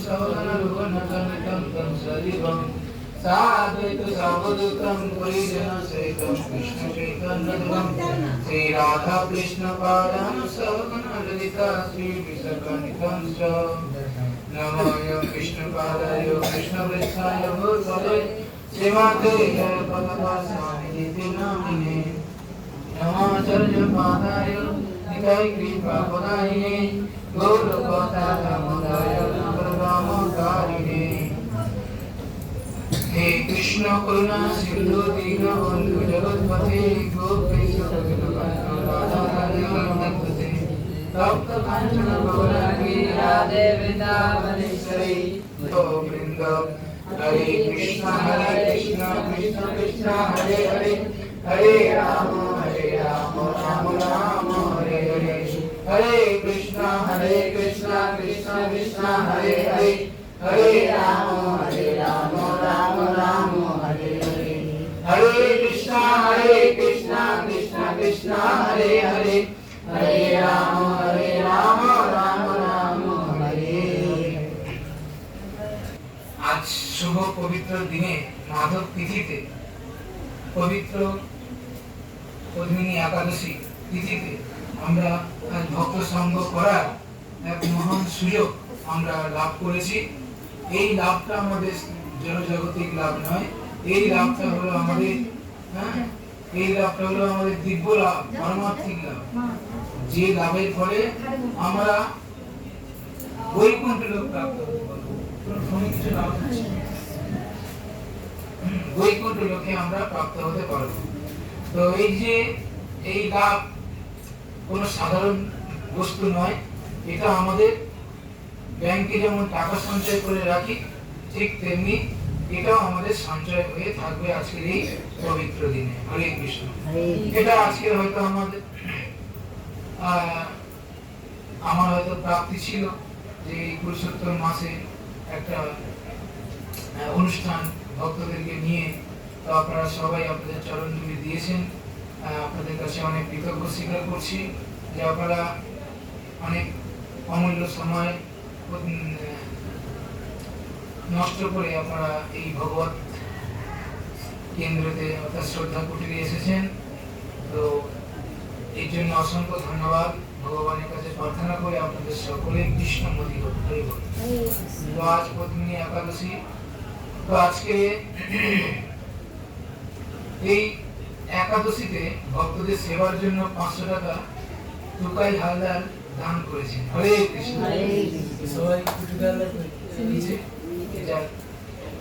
সহগণ রঘুনন্দন তং সজীবং সাদ্বৈত সাবধূতং পরিজন সহিতং কৃষ্ণ চৈতন্যদেবং শ্রী রাধা কৃষ্ণ পাদান সহগণ ললিতা শ্রী বিশাখান্বিতং চ নমঃ বিষ্ণুপাদায় কৃষ্ণপৃষ্ঠায় ভূতলে শ্রীমতে জয়পদপাস্বামীতি নামিনে নমাচার্যপাদায় নিতাই কৃপাপদায়িনে গৌরপতাকামদায় নগরগামকারিণে हे कृष्ण करुणा सिंधु दीनबंधु जगत्पते गोपेश राधा राधे तप्त कांचन गौरांगी राधे वृंदावनेश्वरी गोविंद हरे कृष्ण कृष्ण कृष्ण हरे हरे हरे राम राम राम हरे हरे हरे कृष्ण कृष्ण कृष्ण हरे हरे हरे राम राम राम हरे हरे हरे कृष्ण कृष्ण कृष्ण हरे हरे हरे राम राम राम हरे हरे। आज शुभ पवित्र दिने माधव तिथिते पवित्र पद्मिनी एकादशी तिथिते আমরা ভক্ত সঙ্গ করার এক মহান সুযোগ আমরা লাভ করেছি। এই লাভটা আমাদের জনজাগতিক লাভ নয়, এই লাভটা হলো আমাদের দিব্য লাভ, পারমার্থিক লাভ, যে লাভের ফলে আমরা বৈকুণ্ঠ লোক প্রাপ্ত হতে পারবো। বৈকুণ্ঠ লোকে আমরা প্রাপ্ত হতে পারবো। তো এই লাভ কোন সাধারণ বস্তু নয়, এটা আমাদের ব্যাংকে যেমন টাকা সঞ্চয় করে রাখি ঠিক তেমনি এটাও আমাদের সঞ্চয় হয়ে থাকবে আজকের এই পবিত্র দিনে। হরে কৃষ্ণ। এটা আজকের হয়তো আমার হয়তো প্রাপ্তি ছিল যে এই পুরুষোত্তম মাসে একটা অনুষ্ঠান ভক্তদেরকে নিয়ে, তো আপনারা সবাই আপনাদের চরণ ধুলি দিয়েছেন। আপনাদের কাছে অনেক কৃতজ্ঞ স্বীকার করছি যে আপনারা অনেক অমূল্য সময় নষ্ট করে আপনারা এই ভগবত কেন্দ্রতে অর্থাৎ শ্রদ্ধা কুটিরে এসেছেন। তো এই জন্য অসংখ্য ধন্যবাদ। ভগবানের কাছে প্রার্থনা করে আপনাদের সকলে কৃষ্ণমতি হোক। তো আজ পদ্মিনী একাদশী, তো আজকে এই একাদশীতে ভক্তদের সেবার জন্য 500 টাকা টুকাই হালদার দান করেছেন। হরে কৃষ্ণ। সবাই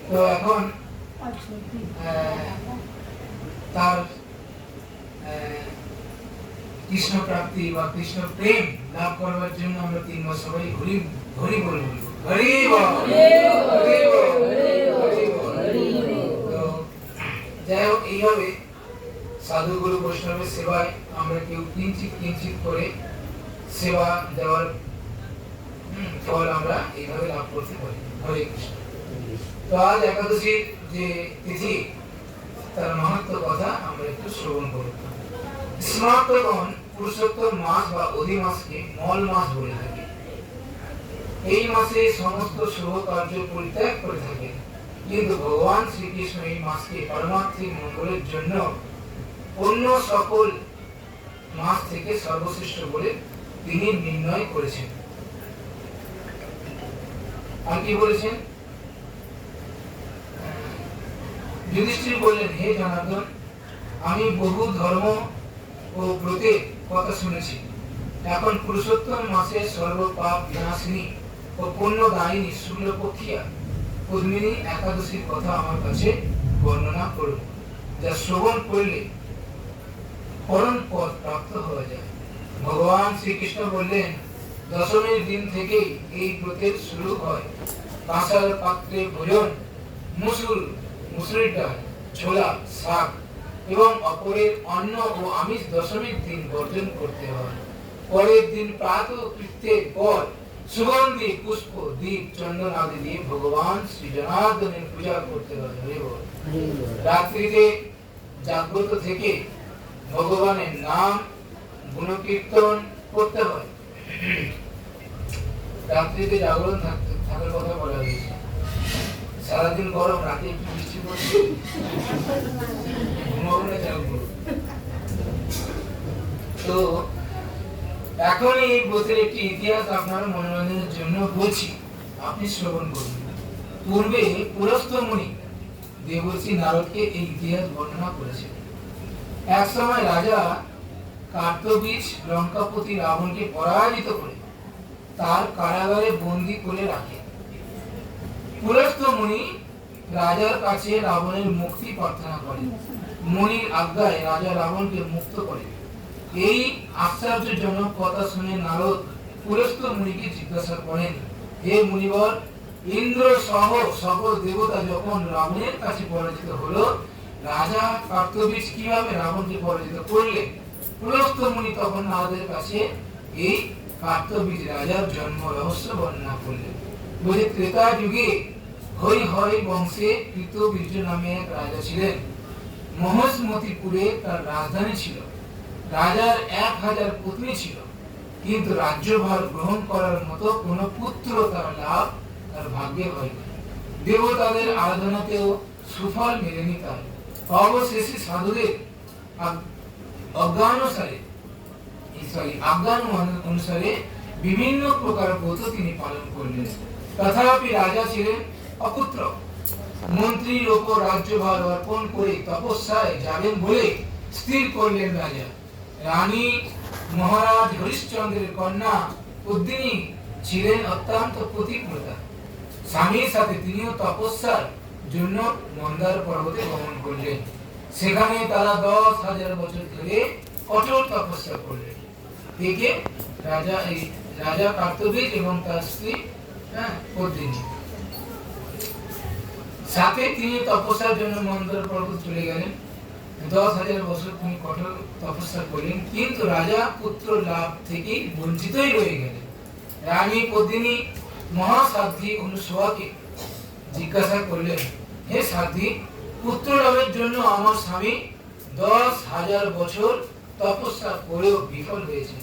তো এখন তার কৃষ্ণ প্রাপ্তি বা কৃষ্ণ প্রেম লাভ করবার জন্য আমরা 3 মাস সবাই হরি হরি বল বলবো। হরি বল, হরি বল, হরি বল। তো যাই হোক, এইভাবে সাধু গুরু বৈষ্ণবের সেবায় আমরা কেউ কিঞ্চিত করে সেবা দেওয়ার ফল আমরা এইভাবে লাভ করতে পারি। হরে কৃষ্ণ। তো আজ একাদশীর যে তিথি, তার মাহাত্ম্য কথা আমরা একটু শ্রবণ করব। স্নাতকগণ পুরুষোত্তম মাস বা অধি মাসকে মল মাস বলে থাকে। এই মাসে সমস্ত শুভ কার্য পরিত্যাগ করে থাকে, কিন্তু ভগবান শ্রীকৃষ্ণ এই মাসকে পারমার্থিক মঙ্গলের জন্য অন্য সকল মাস থেকে সর্বশ্রেষ্ঠ বলে তিনি নির্ণয় করেছেন। আর কি বলেছেন? যুধিষ্ঠির বললেন, হে জনার্দন, আমি বহু ধর্ম ও ব্রতের কথা শুনেছি। এখন পুরুষোত্তম মাসের সর্বপাপ বিনাশিনী ও পুণ্যদায়িনী শুক্লপক্ষিয়া পদ্মিনী একাদশীর কথা আমার কাছে বর্ণনা করুন, যা শ্রবণ করলে পরম পদ প্রাপ্ত হয়ে যায়। ভগবান শ্রীকৃষ্ণ বললেন, দশমীর দিন থেকেই এই ব্রতের শুরু হয়। কাঁসার পাত্রে ভোজন, মুসুরির ডাল, ছোলা, শাক এবং অপরের অন্ন ও আমিষ দশমীর দিন বর্জন করতে হয়। পরের দিন প্রাতঃ কৃত্যের পর সুগন্ধি পুষ্প, দীপ, চন্দন আদি দিয়ে ভগবান শ্রী জনার্দনের পূজা করতে হয়। রাত্রিতে জাগ্রত থেকে ভগবানের নাম গুণকীর্তন করতে হয়। রাত্রিতে জাগরণ থাকার কথা বলা সারাদিন গরম, রাতে একটু বৃষ্টি পড়ছে, ঘুমাবো না কেন? তো এখন এই ব্রতের একটি ইতিহাস আপনার মনোরঞ্জনের জন্য বলছি, আপনি শ্রবণ করুন। পূর্বে পুরস্ত মুনি দেবর্ষি নারদকে এই ইতিহাস বর্ণনা করেছেন। এক সময় রাজা কার্তবীজ লঙ্কাপতি রাবণকে পরাজিত করে তার কারাগারে বন্দী করে রাখে। পুরস্ত মুনি রাজার কাছে রাবণের মুক্তি প্রার্থনা করেন। মুনির আজ্ঞায় রাজা রাবণকে মুক্ত করে। এই আশ্চর্যজনক কথা শুনে নারদ পুরস্ত মুনিকে জিজ্ঞাসা করেন, হে মুনিবর, ইন্দ্র সহ সকল দেবতা যখন রাবণের কাছে পরাজিত হলো, রাজা কার্তবীজ কিভাবে রাবণকে পরাজিত করলেন? পুলস্ত্য মুনি তখন নারদের কাছে এই কার্তবীজ রাজার জন্ম রহস্য বর্ণনা করলেন। বলে ত্রেতা যুগে হৈহয় বংশে কৃতবীর্য নামে এক রাজা ছিলেন। মহসমতিপুরে তার রাজধানী ছিল। রাজার 1000 পত্নী ছিল, কিন্তু রাজ্যভার গ্রহণ করার মতো কোন পুত্র তার লাভ তার ভাগ্যে হয়নি। দেবতাদের আরাধনাতেও সুফল মেলেনি তার। অবশেষে সাধুদের আজ্ঞা অনুসারে বিভিন্ন প্রকার ব্রত তিনি পালন করলেন। তথাপি রাজা ছিলেন অপুত্র। মন্ত্রীর ওপর রাজ্যভার অর্পণ করে তপস্যায় যাবেন বলে স্থির করলেন রাজা। রানী মহারাজ হরিশ্চন্দ্রের কন্যা পদ্মিনী ছিলেন অত্যন্ত পতিব্রতা। স্বামীর সাথে তিনিও তপস্যার জন্য মন্দার পর্বতে গমন করলেন। সেখানে তারা 10,000 বছর ধরে কঠোর তপস্যা করলেন। একে রাজা কার্তবীজ এবং তার স্ত্রী পদ্মিনী। সাথে তিনি তপস্যার জন্য মন্দার পর্বত চলে গেলেন। 10,000 বছর তিনি কঠোর তপস্যা করলেন, কিন্তু রাজা পুত্র লাভ থেকে বঞ্চিতই রয়ে গেলেন। রানী পদ্মিনী মহাসাধ্বী অনুসূয়াকে জিজ্ঞাসা করলেন, হে সাধ্বী, পুত্র লাভের জন্য আমার স্বামী 10,000 বছর তপস্যা করেও বিফল হয়েছে।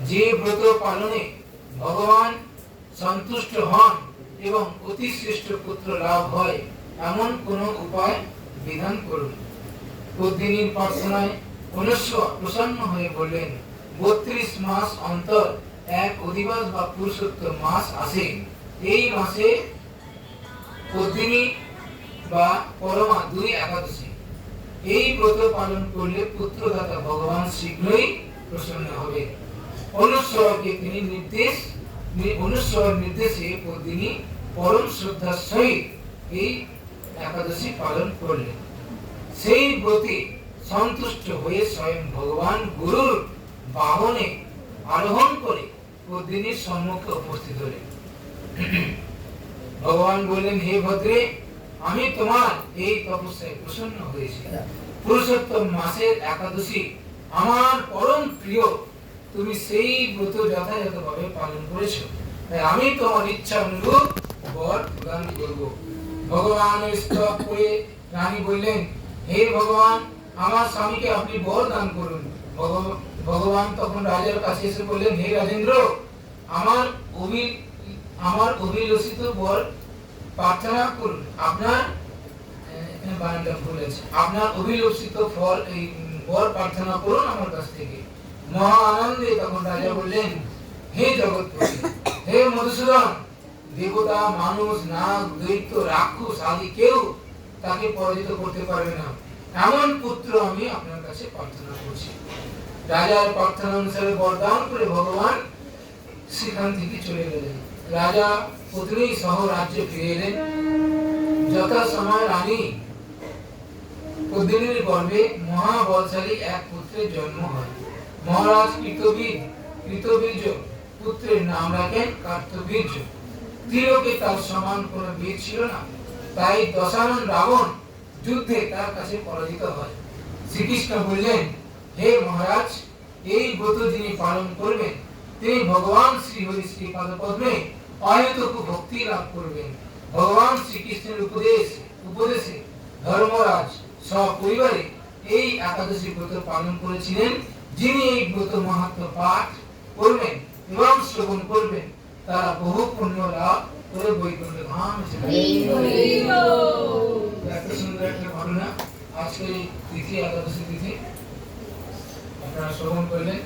যে ব্রত পালনে ভগবান সন্তুষ্ট হন এবং অতি শ্রেষ্ঠ পুত্র লাভ হয়, এমন কোন উপায় বিধান করুন। পদ্মিনীর প্রার্থনায় অনুসূয়া প্রসন্ন হয়ে বললেন, 32 মাস অন্তর এক অধিবাস বা পুরুষোত্তম মাস আসে। এই মাসে পদ্মিনী বা পরমা 2 একাদশী। এই ব্রত পালন করলে পুত্রদাতা ভগবান শীঘ্রই প্রসন্ন হবে। অনুসূয়ার নির্দেশে পদ্মিনী পরম শ্রদ্ধার সহিত এই একাদশী পালন করলেন। সেই ব্রতে সন্তুষ্ট হয়ে স্বয়ং ভগবান গুরুর বাহনে আরোহণ করে পদ্মিনীর সম্মুখে উপস্থিত হলেন। ভগবান বললেন, হে ভদ্রে, আমি তোমার এই তপস্যায় প্রসন্ন হয়েছি। পুরুষোত্তম মাসের একাদশী আমার পরম প্রিয়। তুমি সেই ব্রত যথাযথভাবে পালন করেছো, তাই আমি তোমার ইচ্ছা অনুরূপ বর প্রদান করব। ভগবানের স্তব করে রানী বললেন, হে ভগবান, আমার স্বামীকে আপনি বর দান করুন। ভগবান তখন রাজার কাছে এসে বললেন, হে রাজেন্দ্র, আমার অভিলষিত বর প্রার্থনা করুন। আপনার অভিলষিত ফল এই বর প্রার্থনা করুন আমার কাছ থেকে। মহা আনন্দে তখন রাজা বললেন, হে জগৎপতি, হে মধুসূদন, দেবতা, মানুষ, নাগ, দৈত্য, রাক্ষস আদি কেউ তাকে পরাজিত করতে পারবে না, এমন পুত্র আমি আপনার কাছে প্রার্থনা করছি। রাজার প্রার্থনা অনুসারে বরদান করে ভগবান সেখান থেকে চলে গেলেন। রাজা পত্নী সহ রাজ্যে ফিরে এলেন। যথাসময় রানী পদ্মিনীর গর্ভে মহাবলশালী এক পুত্রের জন্ম হয়। মহারাজ কৃতবীর্য পুত্রের নাম রাখেন কার্তবীর্য। ত্রিলোকে তার সমান কোন বীর ছিল না, তাই দশানন রাবণ যুদ্ধে তার কাছে পরাজিত হয়। শ্রীকৃষ্ণ বললেন, হে মহারাজ, এই ব্রত যিনি পালন করবেন তিনি ভগবান শ্রীহরি শ্রী পাদপদ্মে অহেতুক ভক্তি লাভ করবেন। ভগবান শ্রীকৃষ্ণের উপদেশে ধর্মরাজ সপরিবারে এই একাদশী ব্রত পালন করেছিলেন। যিনি এই ব্রত মাহাত্ম্য পাঠ করবেন এবং শ্রবণ করবেন, তারা বহু পুণ্য লাভ করে বৈকুণ্ঠ ধাম আজকের এই তিথি একাদশী তিথি আপনারা শ্রবণ করলেন।